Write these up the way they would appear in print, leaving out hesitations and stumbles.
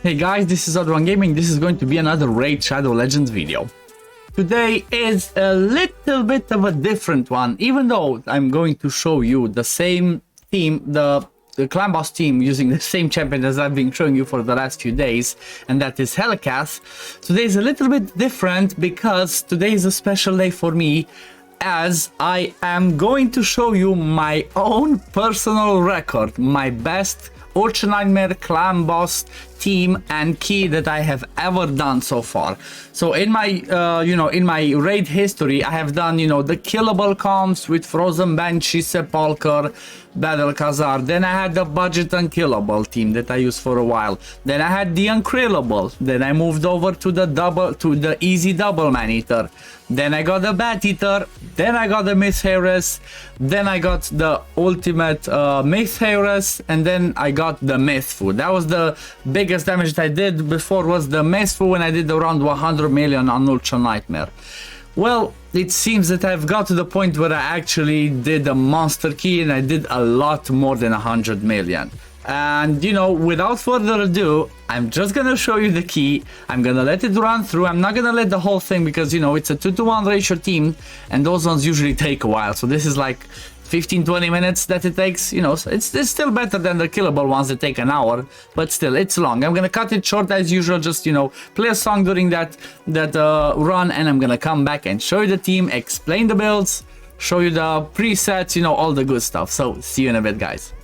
Hey guys, this is OddOneGaming. This is going to be another Raid Shadow Legends video. Today is a little bit of a different one, even though I'm going to show you the same team, the clan boss team, using the same champion as I've been showing you for the last few days, and that is Helicath. Today is a little bit different because today is a special day for me, as I am going to show you my own personal record, my best Ultra Nightmare clan boss team and key that I have ever done so far. So in my in my raid history, I have done the killable comps with Frozen Banshee, Sepulcher, Battle Khazar. Then I had the budget unkillable team that I used for a while. Then I had the unkillable. Then I moved over to the easy double man eater. Then I got the bat eater. Then I got the myth heiress. Then I got the ultimate myth heiress, and then I got the myth food. That was the biggest damage that I did before, was the myth food, when I did around 100 million on Ultra Nightmare. Well, it seems that I've got to the point where I actually did a monster key, and I did a lot more than 100 million. And without further ado, I'm just gonna show you the key. I'm gonna let it run through. I'm not gonna let the whole thing, because it's a 2-to-1 ratio team, and those ones usually take a while. So this is like 15-20 minutes that it takes. So it's still better than the killable ones that take an hour, but still it's long. I'm gonna cut it short as usual, just play a song during that run, and I'm gonna come back and show you the team, explain the builds, show you the presets, all the good stuff. So see you in a bit, guys.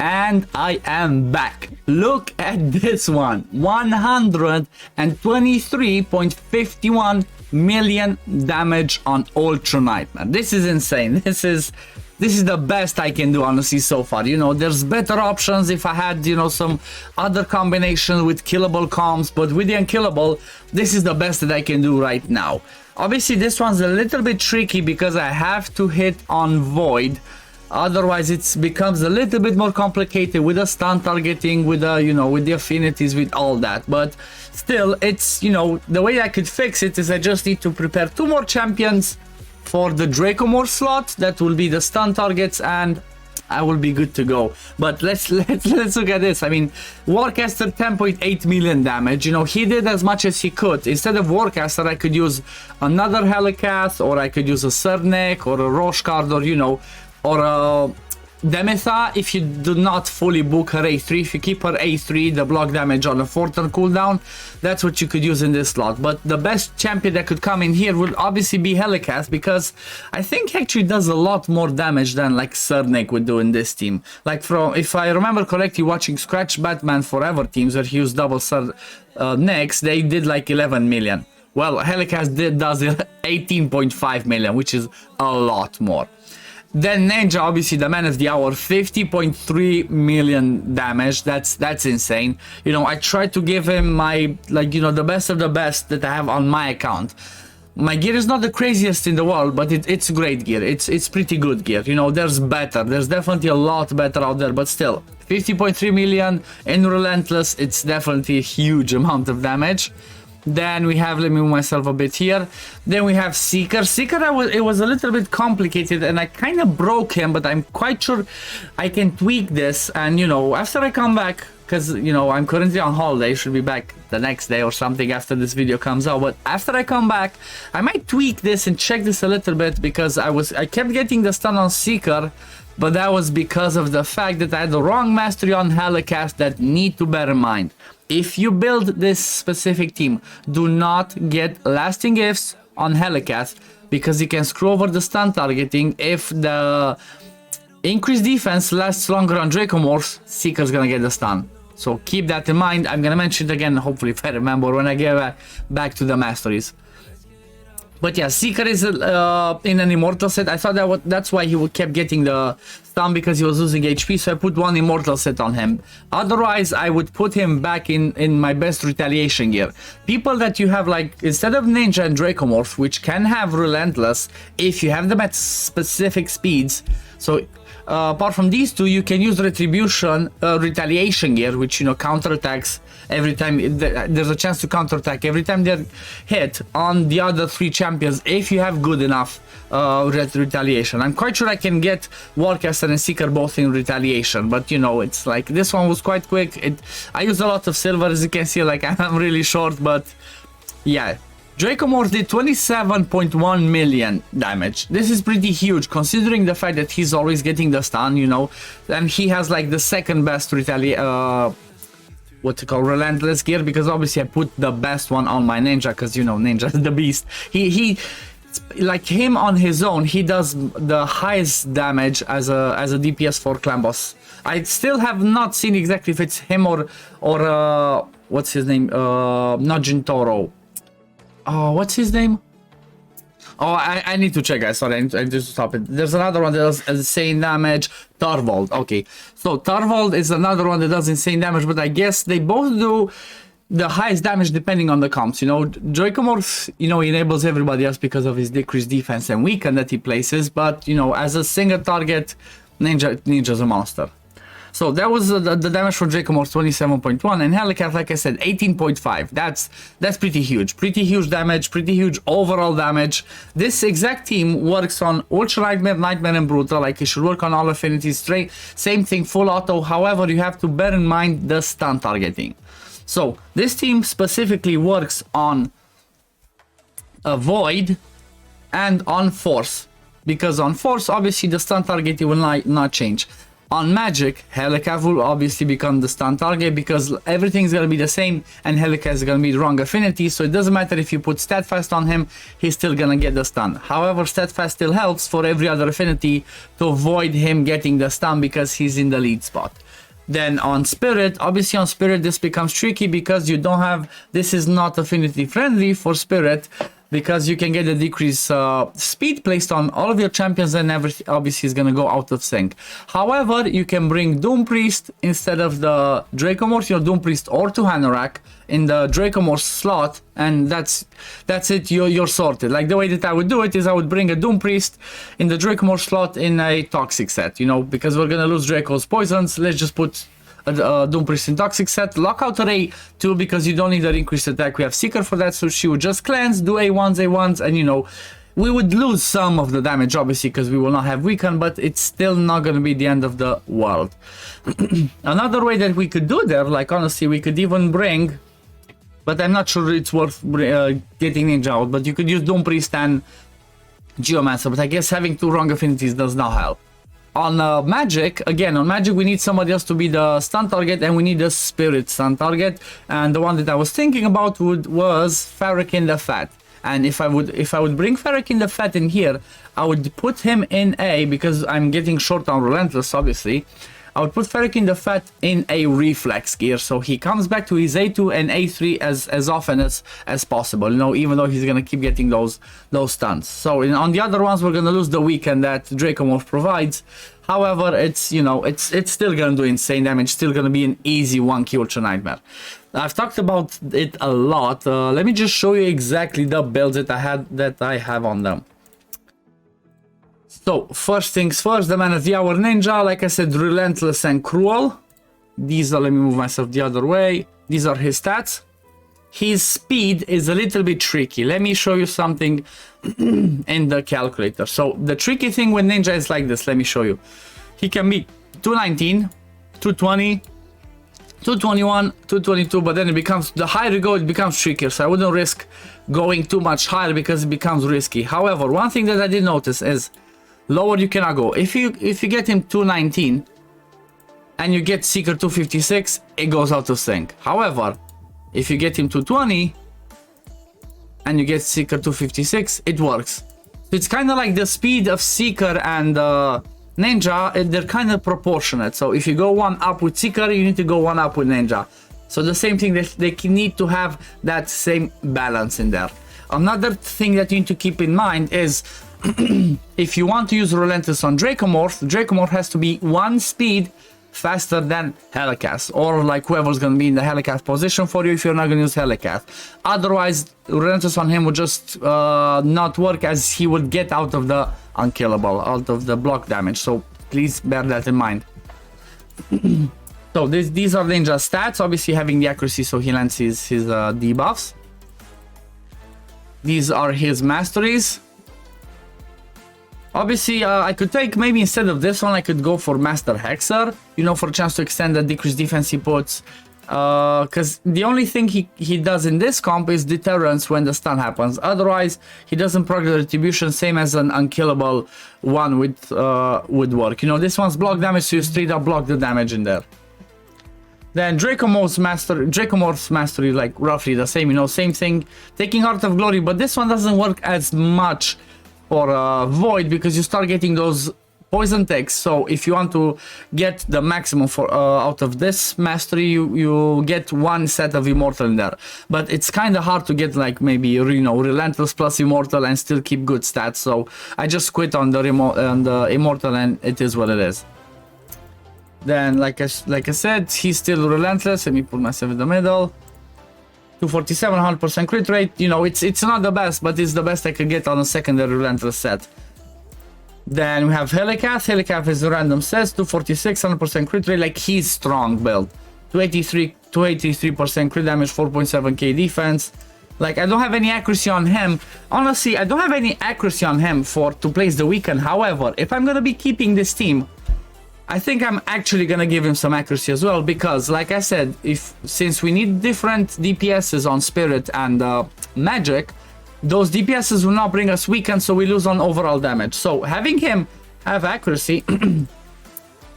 And I am back. Look at this one. 123.51 million damage on Ultra Nightmare. This is insane. This is the best I can do, honestly, so far. There's better options if I had some other combination with killable comps, but with the unkillable, this is the best that I can do right now. Obviously this one's a little bit tricky because I have to hit on void. Otherwise it becomes a little bit more complicated with the stun targeting, with the with the affinities, with all that. But still, it's the way I could fix it is I just need to prepare 2 more champions for the Dracomorph slot. That will be the stun targets, and I will be good to go. But let's look at this. I mean, Warcaster 10.8 million damage. He did as much as he could. Instead of Warcaster, I could use another Helicath, or I could use a Serdnek, or a Roshcard, or a Demetha. If you do not fully book her A3, if you keep her A3, the block damage on a 4-turn cooldown, that's what you could use in this slot. But the best champion that could come in here would obviously be Helicath, because I think he actually does a lot more damage than like Serdnek would do in this team. Like, if I remember correctly, watching Scratch Batman Forever teams where he used double Serdneks, they did like 11 million. Well, Helicath does 18.5 million, which is a lot more. Then Ninja, obviously the man of the hour, 50.3 million damage. That's insane. You know, I tried to give him my, like, you know, the best of the best that I have on my account. My gear is not the craziest in the world, but it's great gear. It's pretty good gear. You know, there's better. There's definitely a lot better out there, but still, 50.3 million in Relentless, it's definitely a huge amount of damage. Then we have, let me move myself a bit here. Then we have Seeker. Seeker, it was a little bit complicated and I kind of broke him, but I'm quite sure I can tweak this. And, you know, after I come back, because, you know, I'm currently on holiday, should be back the next day or something after this video comes out. But after I come back, I might tweak this and check this a little bit, because I kept getting the stun on Seeker, but that was because of the fact that I had the wrong mastery on Helicath that need to bear in mind. If you build this specific team, do not get lasting gifts on Helicath, because you can screw over the stun targeting. If the increased defense lasts longer on Dracomorph, Seeker's gonna get the stun. So keep that in mind. I'm gonna mention it again, hopefully if I remember, when I get back to the masteries. But yeah, Seeker is in an immortal set. I thought that's why he kept getting the stun, because he was losing HP, so I put one immortal set on him. Otherwise, I would put him back in my best retaliation gear. People that you have, like, instead of Ninja and Dracomorph, which can have Relentless, if you have them at specific speeds, so apart from these two, you can use Retribution, retaliation gear, which, you know, counterattacks every time there's a chance to counterattack every time they're hit on the other three champions, if you have good enough retaliation. I'm quite sure I can get Warcaster and Seeker both in retaliation, but, you know, it's like this one was quite quick. I used a lot of silver, as you can see, like I'm really short, but yeah. Dracomorph did 27.1 million damage. This is pretty huge, considering the fact that he's always getting the stun, you know, and he has like the second best relentless gear, because obviously I put the best one on my Ninja, because, you know, Ninja is the beast. He like him on his own, he does the highest damage as a DPS for clan boss. I still have not seen exactly if it's him or what's his name, not Jintoro. Oh, what's his name? Oh, I need to check, guys. Sorry, I need to stop it. There's another one that does insane damage. Tarvold. Okay, so Tarvold is another one that does insane damage, but I guess they both do the highest damage depending on the comps. You know, Dracomorph, you know, enables everybody else because of his decreased defense and weaken that he places, but, you know, as a single target, Ninja's a monster. So that was the damage for Dracomorph, 27.1, and Helicath, like I said, 18.5. That's pretty huge damage, pretty huge overall damage. This exact team works on Ultra Nightmare, Nightmare, and Brutal. Like, it should work on all affinities, same thing, full auto. However, you have to bear in mind the stun targeting. So this team specifically works on Void and on Force, because on Force, obviously, the stun targeting will not change. On Magic, Helicath will obviously become the stun target, because everything's gonna be the same and Helicath is gonna be the wrong affinity, so it doesn't matter if you put Steadfast on him, he's still gonna get the stun. However, Steadfast still helps for every other affinity to avoid him getting the stun, because he's in the lead spot. Then on Spirit, obviously on Spirit this becomes tricky, because you don't have, this is not affinity friendly for Spirit, because you can get a decreased speed placed on all of your champions, and everything obviously is gonna go out of sync. However, you can bring Doom Priest instead of the Dracomorph, your Doom Priest, or to Hanorach in the Dracomorph slot, and that's it. You're sorted. Like, the way that I would do it is I would bring a Doom Priest in the Dracomorph slot in a toxic set, you know, because we're gonna lose Draco's poisons. Let's just put a Doom Priest in toxic set. Lockout array too, because you don't need an increased attack. We have Seeker for that, so she would just cleanse, do A1s, and, you know, we would lose some of the damage obviously, because we will not have weaken, but it's still not going to be the end of the world. Another way that we could do there, like, honestly, we could even bring, but I'm not sure it's worth getting Ninja out, but you could use Doom Priest and Geomancer, but I guess having two wrong affinities does not help. On Magic, again, on Magic we need somebody else to be the stun target, and we need a Spirit stun target, and the one that I was thinking about was Farrakhan the Fat. And if I would bring Farrakhan the Fat in here, I would put him in A, because I'm getting short on Relentless, obviously. I would put Ferrokin the Fat in a reflex gear, so he comes back to his A2 and A3 as often as possible, you know, even though he's gonna keep getting those stuns. So on the other ones, we're gonna lose the weekend that Dracomorph provides. However, it's, you know, it's still gonna do insane damage, still gonna be an easy 1-key Ultra Nightmare. I've talked about it a lot. Let me just show you exactly the builds that I have on them. So, first things first, the Man of the Hour Ninja, like I said, relentless and cruel. These are, let me move myself the other way. These are his stats. His speed is a little bit tricky. Let me show you something in the calculator. So, the tricky thing with Ninja is like this. Let me show you. He can be 219, 220, 221, 222, but then it becomes, the higher you go, it becomes trickier. So, I wouldn't risk going too much higher because it becomes risky. However, one thing that I did notice is lower you cannot go. If you get him 219 and you get Seeker 256, it goes out of sync. However, if you get him 220 and you get Seeker 256, it works. So it's kind of like the speed of Seeker and Ninja, they're kind of proportionate. So if you go one up with Seeker, you need to go one up with Ninja. So the same thing, they need to have that same balance in there. Another thing that you need to keep in mind is if you want to use Relentless on Dracomorph, Dracomorph has to be 1 speed faster than Helicath, or like whoever's going to be in the Helicath position for you if you're not going to use Helicath. Otherwise, Relentless on him would just not work, as he would get out of the unkillable, out of the block damage. So please bear that in mind. So these are Ninja stats, obviously having the accuracy, so he lands his debuffs. These are his masteries. Obviously, I could take, maybe instead of this one, I could go for Master Hexer, you know, for a chance to extend the decreased defense he puts. Because the only thing he does in this comp is deterrence when the stun happens. Otherwise, he doesn't proc the retribution, same as an unkillable one would work. You know, this one's block damage, so you straight up block the damage in there. Then Dracomorph's mastery, like roughly the same, you know, same thing. Taking Heart of Glory, but this one doesn't work as much for Void, because you start getting those poison takes. So if you want to get the maximum for out of this mastery, you get 1 set of Immortal in there. But it's kind of hard to get, like, maybe, you know, Relentless plus Immortal and still keep good stats. So I just quit on the Immortal, and it is what it is. Then, like I said, he's still Relentless. Let me put myself in the middle. 247, 100% crit rate. You know, it's not the best, but it's the best I could get on a secondary Relentless set. Then we have Helicath. Helicath is a random set, 246, 100% crit rate. Like, he's strong build. 283% crit damage, 4.7k defense. Like, I don't have any accuracy on him. Honestly, I don't have any accuracy on him to place the weekend. However, if I'm gonna be keeping this team, I think I'm actually gonna give him some accuracy as well, because, like I said, since we need different DPSs on Spirit and Magic, those DPSs will not bring us weaken, so we lose on overall damage. So having him have accuracy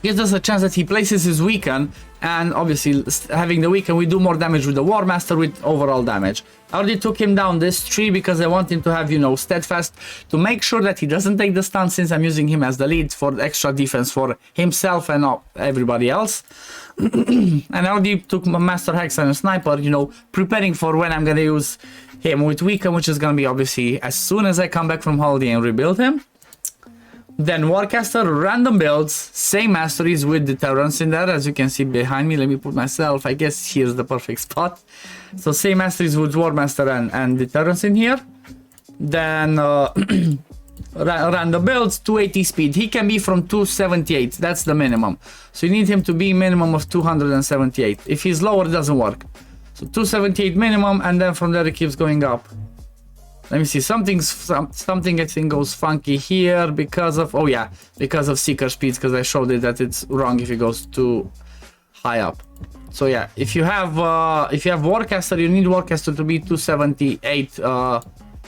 gives us a chance that he places his weaken, and obviously having the weaken, we do more damage with the Warcaster with overall damage. I already took him down this tree because I want him to have, you know, steadfast, to make sure that he doesn't take the stun, since I'm using him as the lead for extra defense for himself and everybody else. And I already took my Master Hex and a Sniper, you know, preparing for when I'm gonna use him with weaken, which is gonna be obviously as soon as I come back from holiday and rebuild him. Then Warcaster, random builds, same masteries with deterrence in there, as you can see behind me. Let me put myself, I guess here's the perfect spot. So same masteries with Warmaster and deterrence in here. Then random builds, 280 speed. He can be from 278, that's the minimum. So you need him to be minimum of 278. If he's lower, it doesn't work. So 278 minimum, and then from there it keeps going up. Let me see, something I think goes funky here because of, oh yeah, because of Seeker speeds, because I showed it that it's wrong if it goes too high up. So yeah, if you have Warcaster, you need Warcaster to be 278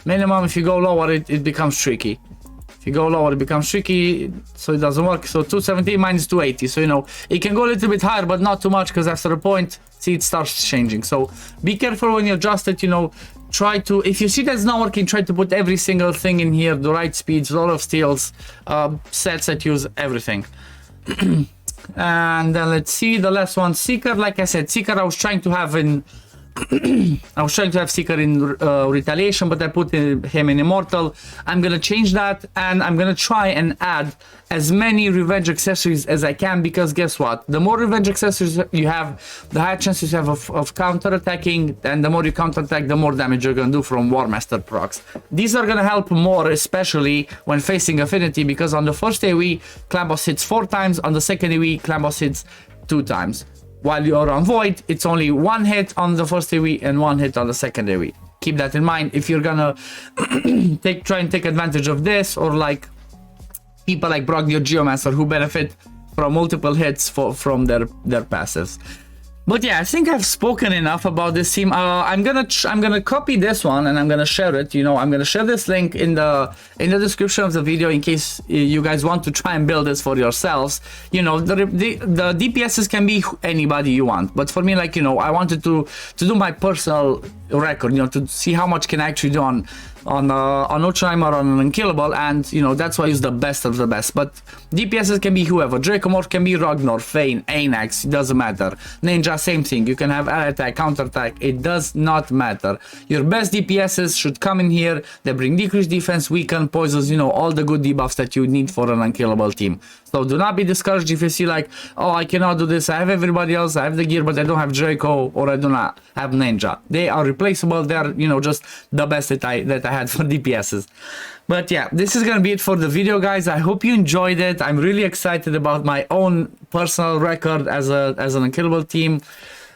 minimum. If you go lower, it becomes tricky. If you go lower, it becomes tricky, so it doesn't work. So 270 minus 280, so you know, it can go a little bit higher, but not too much, because after a point, see, it starts changing. So be careful when you adjust it, you know, try to, if you see that's not working, try to put every single thing in here, the right speeds, a lot of steals, sets that use everything. And then let's see the last one, Seeker. Like I said, Seeker I was trying to have in I was trying to have Seeker in retaliation, but I put him in immortal. I'm gonna change that, and I'm gonna try and add as many revenge accessories as I can, because guess what, the more revenge accessories you have, the higher chances you have of counter attacking, and the more you counter attack, the more damage you're gonna do from Warcaster procs. These are gonna help more, especially when facing affinity, because on the first AoE clan boss hits 4 times, on the second AoE clan boss hits 2 times. While you're on Void, it's only 1 hit on the first AoE and 1 hit on the second AoE. Keep that in mind if you're gonna try and take advantage of this, or like people like Brogni or Geomancer who benefit from multiple hits from their passives. But yeah, I think I've spoken enough about this team. I'm gonna copy this one and I'm gonna share it. You know, I'm gonna share this link in the description of the video in case you guys want to try and build this for yourselves. You know, the DPSs can be anybody you want, but for me, like, you know, I wanted to do my personal record, you know, to see how much can I actually do on Ultraime or on Unkillable, and you know, that's why I use the best of the best. But DPSs can be whoever. Dracomorph can be Ragnar, Fane, Anax, it doesn't matter. Ninja, same thing. You can have ally attack, counter attack, it does not matter. Your best DPSs should come in here. They bring decreased defense, weaken, poisons, you know, all the good debuffs that you need for an unkillable team. So do not be discouraged if you see like, oh, I cannot do this, I have everybody else, I have the gear, but I don't have Draco, or I do not have Ninja. They are replaceable. They're, you know, just the best that I had for DPSs. But yeah, this is gonna be it for the video, guys. I hope you enjoyed it. I'm really excited about my own personal record as an unkillable team.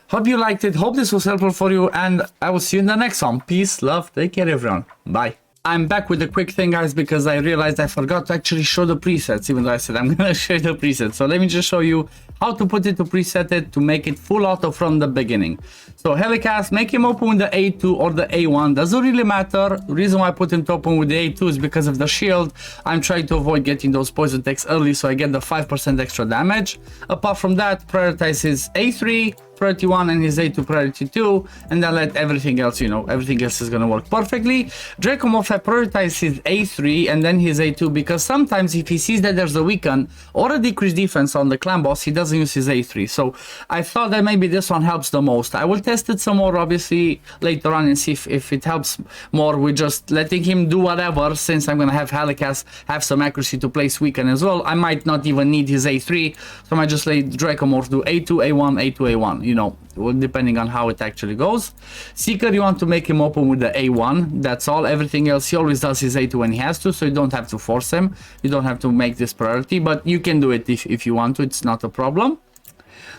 Hope you liked it, hope this was helpful for you, and I will see you in the next one. Peace, love, take care everyone, bye. I'm back with a quick thing, guys, because I realized I forgot to actually show the presets, even though I said I'm gonna show the presets. So let me just show you how to put it to preset it to make it full auto from the beginning. So Helicath, make him open with the A2 or the A1, doesn't really matter. The reason why I put him to open with the A2 is because of the shield. I'm trying to avoid getting those poison attacks early, so I get the 5% extra damage. Apart from that, prioritize his A3, priority 1, and his A2 priority 2, and then let everything else, you know, everything else is gonna work perfectly. Dracomorph, I prioritize his A3 and then his A2, because sometimes if he sees that there's a weaken or a decreased defense on the clan boss, he doesn't use his A3. So I thought that maybe this one helps the most. I will test it some more obviously later on and see if it helps more with just letting him do whatever. Since I'm gonna have Helicath have some accuracy to place weaken as well, I might not even need his A3, so I might just let Dracomorph do A2, A1, A2, A1, you know, depending on how it actually goes. Seeker, you want to make him open with the A1, that's all. Everything else, he always does his A2 when he has to, so you don't have to force him. You don't have to make this priority, but you can do it if you want to, it's not a problem.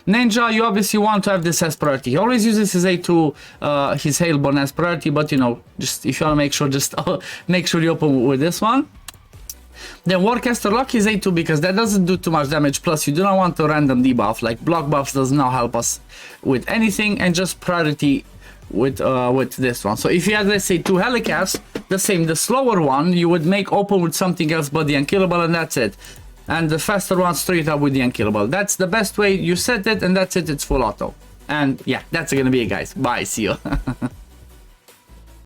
Ninja, you obviously want to have this as priority. He always uses his A2, his Hailborn as priority, but you know, just if you want to make sure, just make sure you open with this one. Then Warcaster, lock his A2 because that doesn't do too much damage, plus you do not want a random debuff, like block buffs does not help us with anything, and just priority with this one. So if you had, let's say, 2 Helicaths, the same, the slower one you would make open with something else but the unkillable, and that's it. And the faster one straight up with the unkillable. That's the best way. You set it and that's it, it's full auto. And yeah, that's gonna be it, guys. Bye, see you.